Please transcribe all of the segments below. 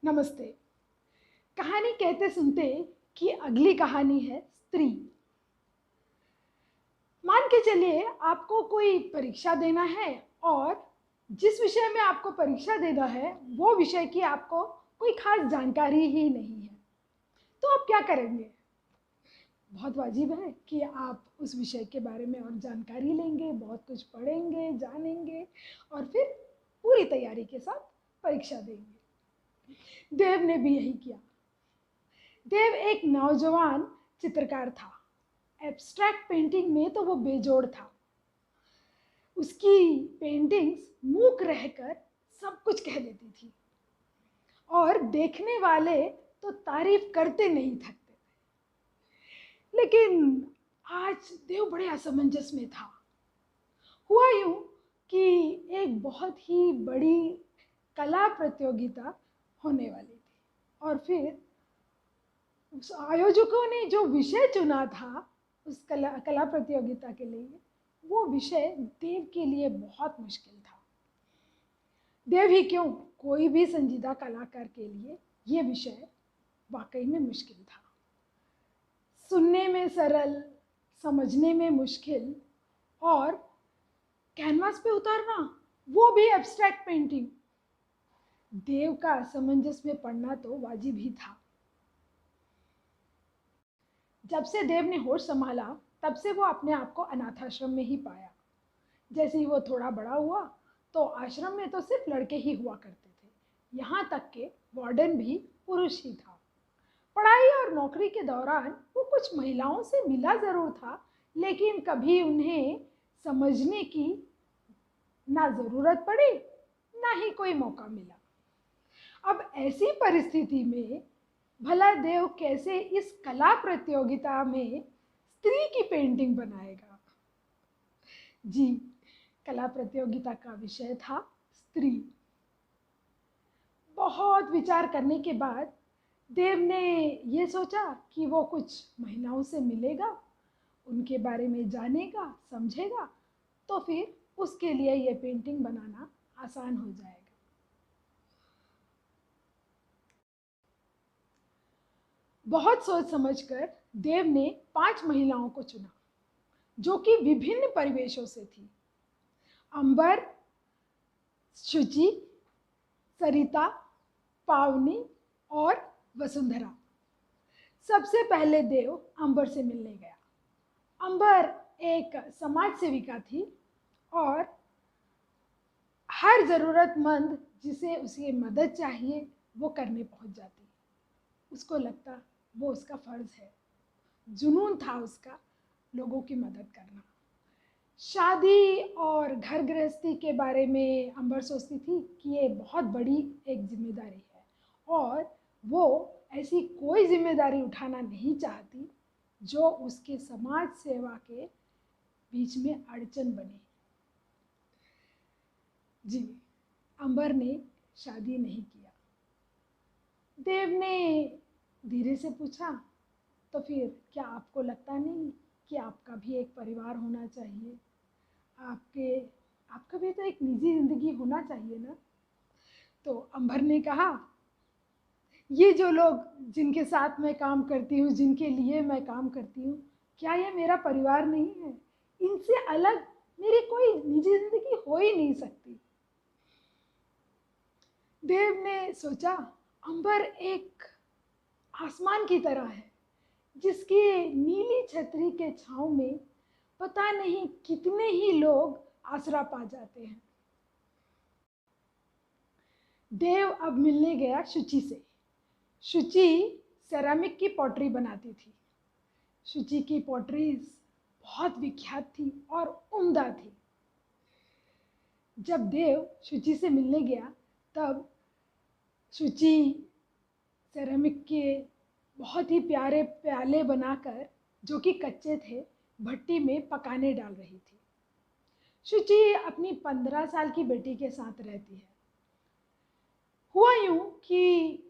नमस्ते। कहानी कहते सुनते कि अगली कहानी है स्त्री। मान के चलिए आपको कोई परीक्षा देना है और जिस विषय में आपको परीक्षा देना है वो विषय की आपको कोई खास जानकारी ही नहीं है, तो आप क्या करेंगे? बहुत वाजिब है कि आप उस विषय के बारे में और जानकारी लेंगे, बहुत कुछ पढ़ेंगे, जानेंगे और फिर पूरी तैयारी के साथ परीक्षा देंगे। देव ने भी यही किया। देव एक नौजवान चित्रकार था। एब्स्ट्रैक्ट पेंटिंग में तो वो बेजोड़ था। उसकी पेंटिंग्स मूक रहकर सब कुछ कह देती थी और देखने वाले तो तारीफ करते नहीं थकते थे। लेकिन आज देव बड़े असमंजस में था। हुआ यूं कि एक बहुत ही बड़ी कला प्रतियोगिता होने वाली थी और फिर उस आयोजकों ने जो विषय चुना था उस कला प्रतियोगिता के लिए, वो विषय देव के लिए बहुत मुश्किल था। देव ही क्यों, कोई भी संजीदा कलाकार के लिए ये विषय वाकई में मुश्किल था। सुनने में सरल, समझने में मुश्किल और कैनवास पे उतारना, वो भी एब्स्ट्रैक्ट पेंटिंग। देव का असमंजस में पड़ना तो वाजिब ही था। जब से देव ने होश संभाला तब से वो अपने आप को अनाथाश्रम में ही पाया। जैसे ही वो थोड़ा बड़ा हुआ तो आश्रम में तो सिर्फ लड़के ही हुआ करते थे, यहाँ तक के वार्डन भी पुरुष ही था। पढ़ाई और नौकरी के दौरान वो कुछ महिलाओं से मिला जरूर था, लेकिन कभी उन्हें समझने की ना जरूरत पड़ी ना ही कोई मौका मिला। अब ऐसी परिस्थिति में भला देव कैसे इस कला प्रतियोगिता में स्त्री की पेंटिंग बनाएगा? जी, कला प्रतियोगिता का विषय था स्त्री। बहुत विचार करने के बाद देव ने ये सोचा कि वो कुछ महिलाओं से मिलेगा, उनके बारे में जानेगा, समझेगा, तो फिर उसके लिए ये पेंटिंग बनाना आसान हो जाएगा। बहुत सोच समझकर देव ने 5 महिलाओं को चुना जो कि विभिन्न परिवेशों से थी। अंबर, शुचि, सरिता, पावनी और वसुंधरा। सबसे पहले देव अंबर से मिलने गया। अंबर एक समाज सेविका थी और हर ज़रूरतमंद जिसे उसकी मदद चाहिए वो करने पहुंच जाती। उसको लगता वो उसका फ़र्ज़ है, जुनून था उसका लोगों की मदद करना। शादी और घर गृहस्थी के बारे में अंबर सोचती थी कि ये बहुत बड़ी एक जिम्मेदारी है और वो ऐसी कोई जिम्मेदारी उठाना नहीं चाहती जो उसके समाज सेवा के बीच में अड़चन बने। जी, अंबर ने शादी नहीं किया। देव ने धीरे से पूछा, तो फिर क्या आपको लगता नहीं कि आपका भी एक परिवार होना चाहिए? आपका भी तो एक निजी जिंदगी होना चाहिए ना? तो अंबर ने कहा, ये जो लोग जिनके साथ मैं काम करती हूँ, जिनके लिए मैं काम करती हूँ, क्या ये मेरा परिवार नहीं है? इनसे अलग मेरी कोई निजी जिंदगी हो ही नहीं सकती। देव ने सोचा, अंबर एक आसमान की तरह है जिसकी नीली छतरी के छांव में पता नहीं कितने ही लोग आसरा पा जाते हैं। देव अब मिलने गया शुचि से। शुचि सेरामिक की पॉटरी बनाती थी। शुचि की पॉटरीज बहुत विख्यात थी और उम्दा थी। जब देव शुचि से मिलने गया तब शुचि सेरामिक के बहुत ही प्यारे प्याले बनाकर, जो कि कच्चे थे, भट्टी में पकाने डाल रही थी। शुचि अपनी 15 साल की बेटी के साथ रहती है। हुआ यूं कि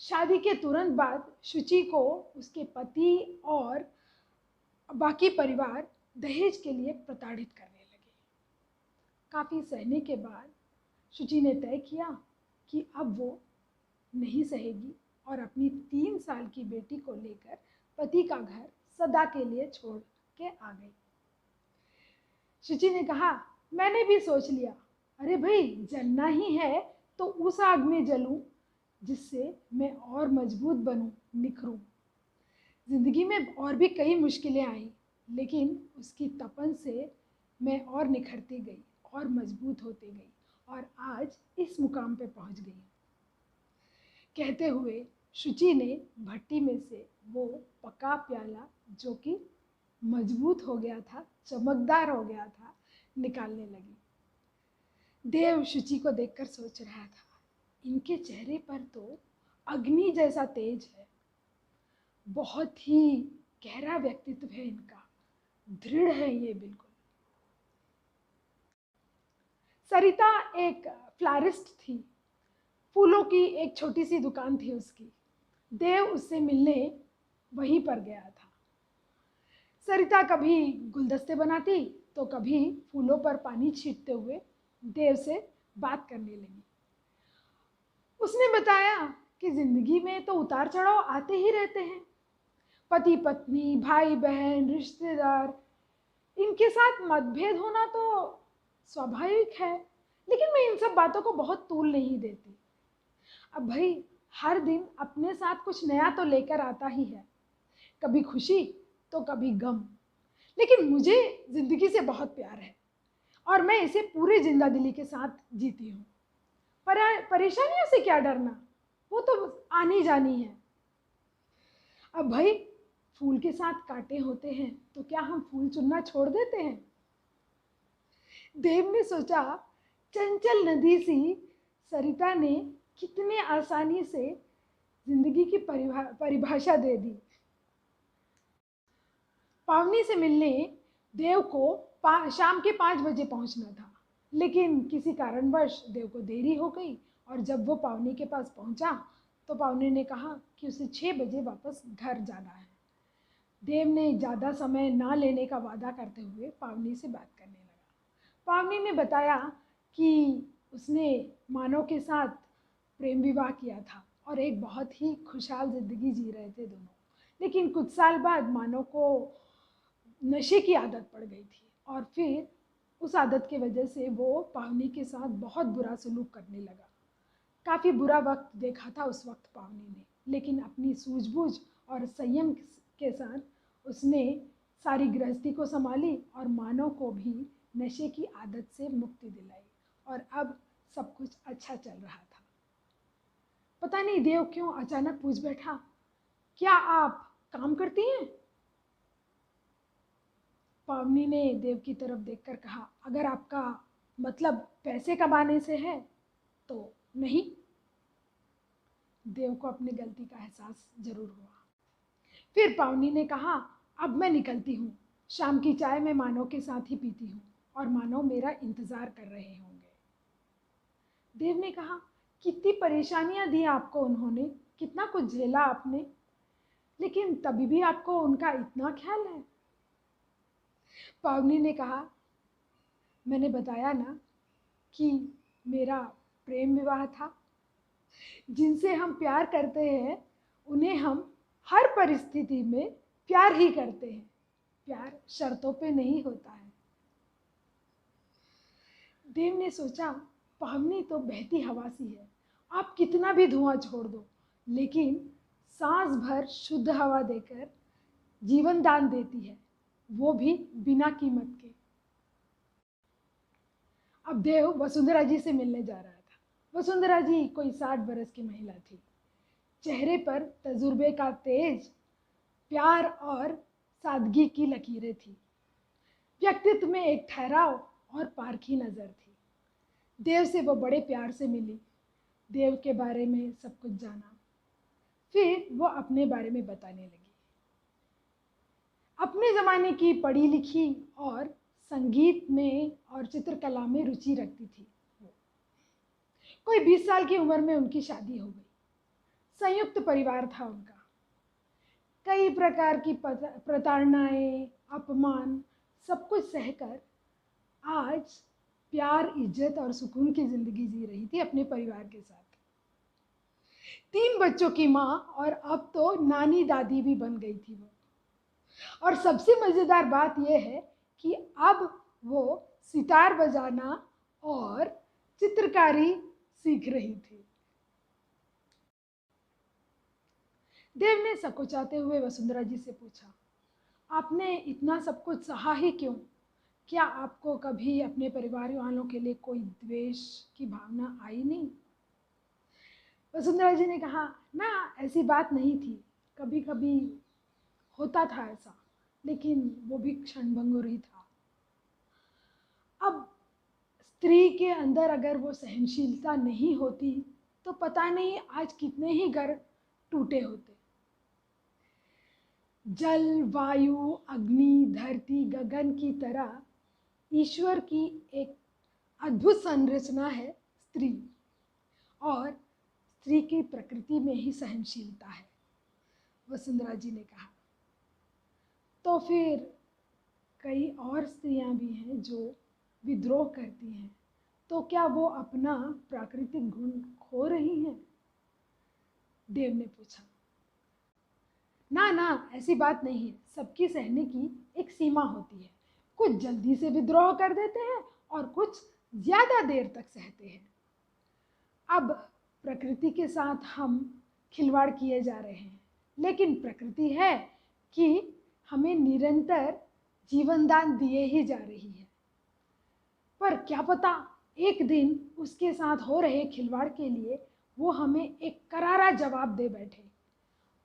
शादी के तुरंत बाद शुचि को उसके पति और बाकी परिवार दहेज के लिए प्रताड़ित करने लगे। काफ़ी सहने के बाद शुचि ने तय किया कि अब वो नहीं सहेगी और अपनी 3 साल की बेटी को लेकर पति का घर सदा के लिए छोड़ के आ गई। शुचि ने कहा, मैंने भी सोच लिया, अरे भाई जलना ही है तो उस आग में जलूं जिससे मैं और मजबूत बनूं, निखरूं। जिंदगी में और भी कई मुश्किलें आई, लेकिन उसकी तपन से मैं और निखरती गई और मजबूत होती गई और आज इस मुकाम पे पहुंच गई। कहते हुए शुचि ने भट्टी में से वो पका प्याला, जो कि मजबूत हो गया था, चमकदार हो गया था, निकालने लगी। देव शुचि को देखकर सोच रहा था, इनके चेहरे पर तो अग्नि जैसा तेज है, बहुत ही गहरा व्यक्तित्व है इनका, दृढ़ है ये बिल्कुल। सरिता एक फ्लारिस्ट थी, फूलों की एक छोटी सी दुकान थी उसकी। देव उससे मिलने वहीं पर गया था। सरिता कभी गुलदस्ते बनाती तो कभी फूलों पर पानी छींटते हुए देव से बात करने लगी। उसने बताया कि जिंदगी में तो उतार चढ़ाव आते ही रहते हैं, पति पत्नी, भाई बहन, रिश्तेदार, इनके साथ मतभेद होना तो स्वाभाविक है, लेकिन मैं इन सब बातों को बहुत तूल नहीं देती। अब भाई हर दिन अपने साथ कुछ नया तो लेकर आता ही है, कभी खुशी तो कभी गम, लेकिन मुझे जिंदगी से बहुत प्यार है और मैं इसे पूरी जिंदादिली के साथ जीती हूँ। परेशानियों से क्या डरना, वो तो आनी जानी है। अब भाई फूल के साथ कांटे होते हैं तो क्या हम फूल चुनना छोड़ देते हैं? देव ने सोचा, चंचल नदी सी सरिता ने कितने आसानी से जिंदगी की परिभाषा दे दी। पावनी से मिलने देव को शाम के 5 बजे पहुंचना था, लेकिन किसी कारणवश देव को देरी हो गई और जब वो पावनी के पास पहुंचा तो पावनी ने कहा कि उसे 6 बजे वापस घर जाना है। देव ने ज़्यादा समय ना लेने का वादा करते हुए पावनी से बात करने लगा। पावनी ने बताया कि उसने मानव के साथ प्रेम विवाह किया था और एक बहुत ही खुशहाल ज़िंदगी जी रहे थे दोनों, लेकिन कुछ साल बाद मानव को नशे की आदत पड़ गई थी और फिर उस आदत की वजह से वो पावनी के साथ बहुत बुरा सलूक करने लगा। काफ़ी बुरा वक्त देखा था उस वक्त पावनी ने, लेकिन अपनी सूझबूझ और संयम के साथ उसने सारी गृहस्थी को संभाली और मानव को भी नशे की आदत से मुक्ति दिलाई और अब सब कुछ अच्छा चल रहा था। पता नहीं देव क्यों अचानक पूछ बैठा, क्या आप काम करती हैं? पावनी ने देव की तरफ देखकर कहा, अगर आपका मतलब पैसे कमाने से है तो नहीं। देव को अपनी गलती का एहसास जरूर हुआ। फिर पावनी ने कहा, अब मैं निकलती हूँ, शाम की चाय मैं मानव के साथ ही पीती हूँ और मानव मेरा इंतजार कर रहे होंगे। देव ने कहा, कितनी परेशानियां दी आपको उन्होंने, कितना कुछ झेला आपने, लेकिन तभी भी आपको उनका इतना ख्याल है। पावनी ने कहा, मैंने बताया ना कि मेरा प्रेम विवाह था, जिनसे हम प्यार करते हैं उन्हें हम हर परिस्थिति में प्यार ही करते हैं, प्यार शर्तों पे नहीं होता है। देव ने सोचा, पावनी तो बहती हवा सी है, आप कितना भी धुआं छोड़ दो, लेकिन सांस भर शुद्ध हवा देकर जीवन दान देती है, वो भी बिना कीमत के। अब देव वसुंधरा जी से मिलने जा रहा था। वसुंधरा जी कोई 60 बरस की महिला थी, चेहरे पर तजुर्बे का तेज, प्यार और सादगी की लकीरें थी, व्यक्तित्व में एक ठहराव और पारखी नजर थी। देव से वो बड़े प्यार से मिली, देव के बारे में सब कुछ जाना, फिर वो अपने बारे में बताने लगी। अपने ज़माने की पढ़ी लिखी और संगीत में और चित्रकला में रुचि रखती थी वो। कोई 20 साल की उम्र में उनकी शादी हो गई। संयुक्त परिवार था उनका। कई प्रकार की प्रताड़नाएं, अपमान, सब कुछ सहकर आज प्यार, इज्जत और सुकून की जिंदगी जी रही थी अपने परिवार के साथ। 3 बच्चों की माँ और अब तो नानी दादी भी बन गई थी वो। और सबसे मज़ेदार बात यह है कि अब वो सितार बजाना और चित्रकारी सीख रही थी। देव ने सकुचाते हुए वसुंधरा जी से पूछा, आपने इतना सब कुछ सहा ही क्यों? क्या आपको कभी अपने परिवार वालों के लिए कोई द्वेष की भावना आई नहीं? वसुंधरा जी ने कहा, ना ऐसी बात नहीं थी, कभी कभी होता था ऐसा, लेकिन वो भी क्षणभंगुर ही था। अब स्त्री के अंदर अगर वो सहनशीलता नहीं होती तो पता नहीं आज कितने ही घर टूटे होते। जल, वायु, अग्नि, धरती, गगन की तरह ईश्वर की एक अद्भुत संरचना है स्त्री, और स्त्री की प्रकृति में ही सहनशीलता है, वसुंधरा जी ने कहा। तो फिर कई और स्त्रियां भी हैं जो विद्रोह करती हैं, तो क्या वो अपना प्राकृतिक गुण खो रही हैं? देव ने पूछा। ना ना, ऐसी बात नहीं है, सबकी सहने की एक सीमा होती है। कुछ जल्दी से विद्रोह कर देते हैं और कुछ ज्यादा देर तक सहते हैं। अब प्रकृति के साथ हम खिलवाड़ किए जा रहे हैं, लेकिन प्रकृति है कि हमें निरंतर जीवन दान दिए ही जा रही है। पर क्या पता एक दिन उसके साथ हो रहे खिलवाड़ के लिए वो हमें एक करारा जवाब दे बैठे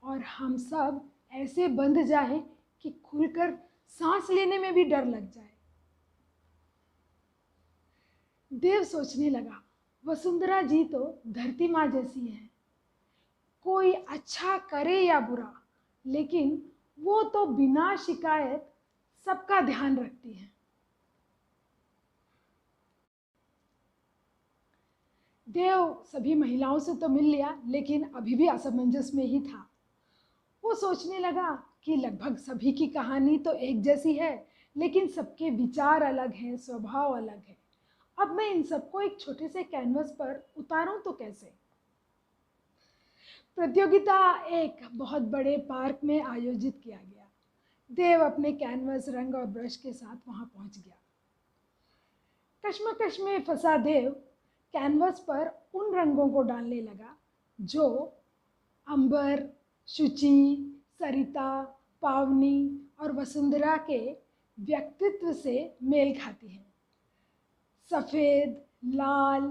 और हम सब ऐसे बंध जाएं कि खुलकर सांस लेने में भी डर लग जाए। देव सोचने लगा, वसुंधरा जी तो धरती माँ जैसी है, कोई अच्छा करे या बुरा, लेकिन वो तो बिना शिकायत सबका ध्यान रखती है। देव सभी महिलाओं से तो मिल लिया, लेकिन अभी भी असमंजस में ही था। वो सोचने लगा कि लगभग सभी की कहानी तो एक जैसी है, लेकिन सबके विचार अलग हैं, स्वभाव अलग है। अब मैं इन सबको एक छोटे से कैनवस पर उतारूं तो कैसे? प्रतियोगिता एक बहुत बड़े पार्क में आयोजित किया गया। देव अपने कैनवस, रंग और ब्रश के साथ वहां पहुंच गया। कश्मकश में फंसा देव कैनवस पर उन रंगों को डालने लगा जो अंबर, शुचि, सरिता, पावनी और वसुंधरा के व्यक्तित्व से मेल खाती हैं। सफेद, लाल,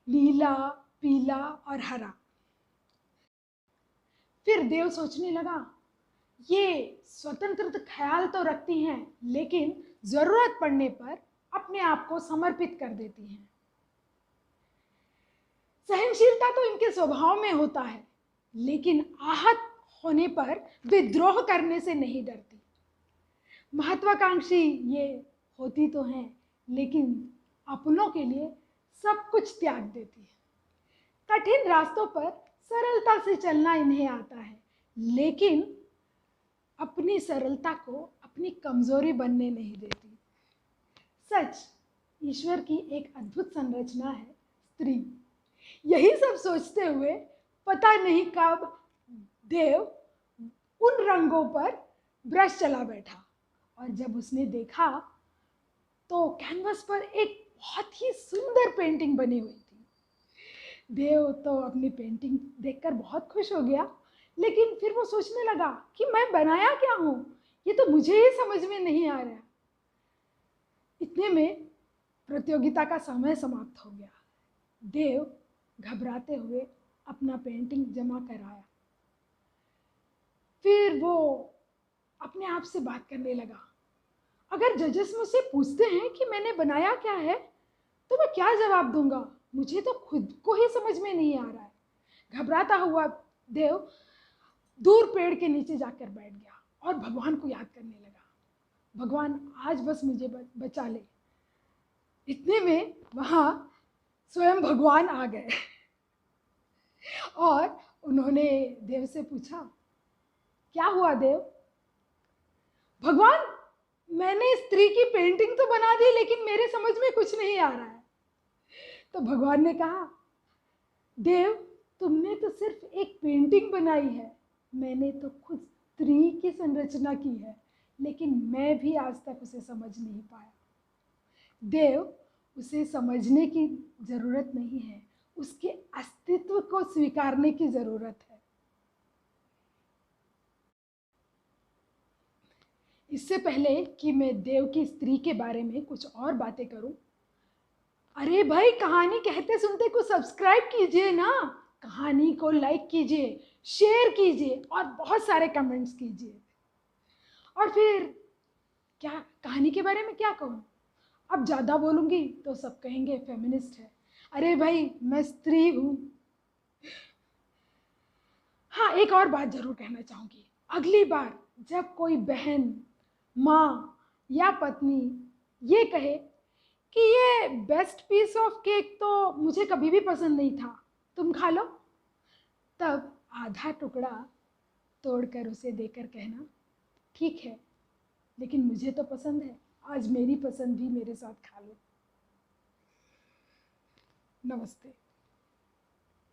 नीला, पीला और हरा। फिर देव सोचने लगा, ये स्वतंत्र ख्याल तो रखती हैं, लेकिन जरूरत पड़ने पर अपने आप को समर्पित कर देती हैं। सहनशीलता तो इनके स्वभाव में होता है, लेकिन आहत होने पर विद्रोह करने से नहीं डरती। महत्वाकांक्षी ये होती तो हैं, लेकिन अपनों के लिए सब कुछ त्याग देती है। कठिन रास्तों पर सरलता से चलना इन्हें आता है, लेकिन अपनी सरलता को अपनी कमजोरी बनने नहीं देती। सच, ईश्वर की एक अद्भुत संरचना है स्त्री। यही सब सोचते हुए पता नहीं कब देव उन रंगों पर ब्रश चला बैठा, और जब उसने देखा तो कैनवस पर एक बहुत ही सुंदर पेंटिंग बनी हुई थी। देव तो अपनी पेंटिंग देखकर बहुत खुश हो गया, लेकिन फिर वो सोचने लगा कि मैं बनाया क्या हूँ, ये तो मुझे ही समझ में नहीं आ रहा। इतने में प्रतियोगिता का समय समाप्त हो गया। देव घबराते हुए अपना पेंटिंग जमा कराया। फिर वो अपने आप से बात करने लगा, अगर जजेस मुझसे पूछते हैं कि मैंने बनाया क्या है तो मैं क्या जवाब दूंगा? मुझे तो खुद को ही समझ में नहीं आ रहा है। घबराता हुआ देव दूर पेड़ के नीचे जाकर बैठ गया और भगवान को याद करने लगा, भगवान आज बस मुझे बचा ले। इतने में वहां स्वयं भगवान आ गए और उन्होंने देव से पूछा, क्या हुआ देव? भगवान, मैंने स्त्री की पेंटिंग तो बना दी, लेकिन मेरे समझ में कुछ नहीं आ रहा है। तो भगवान ने कहा, देव, तुमने तो सिर्फ एक पेंटिंग बनाई है, मैंने तो खुद स्त्री की संरचना की है, लेकिन मैं भी आज तक उसे समझ नहीं पाया। देव, उसे समझने की जरूरत नहीं है, उसके अस्तित्व को स्वीकारने की जरूरत है। इससे पहले कि मैं देव की स्त्री के बारे में कुछ और बातें करूं, अरे भाई, कहानी कहते सुनते को सब्सक्राइब कीजिए ना, कहानी को लाइक कीजिए, शेयर कीजिए और बहुत सारे कमेंट्स कीजिए। और फिर क्या कहानी के बारे में क्या कहूँ? अब ज़्यादा बोलूँगी तो सब कहेंगे फेमिनिस्ट है। अरे भाई, मैं स्त्री हूँ। हाँ, एक और बात ज़रूर कहना चाहूँगी। अगली बार जब कोई बहन, माँ या पत्नी ये कहे कि ये बेस्ट पीस ऑफ केक तो मुझे कभी भी पसंद नहीं था, तुम खा लो, तब आधा टुकड़ा तोड़कर उसे देकर कहना, ठीक है, लेकिन मुझे तो पसंद है, आज मेरी पसंद भी मेरे साथ खा लो। नमस्ते।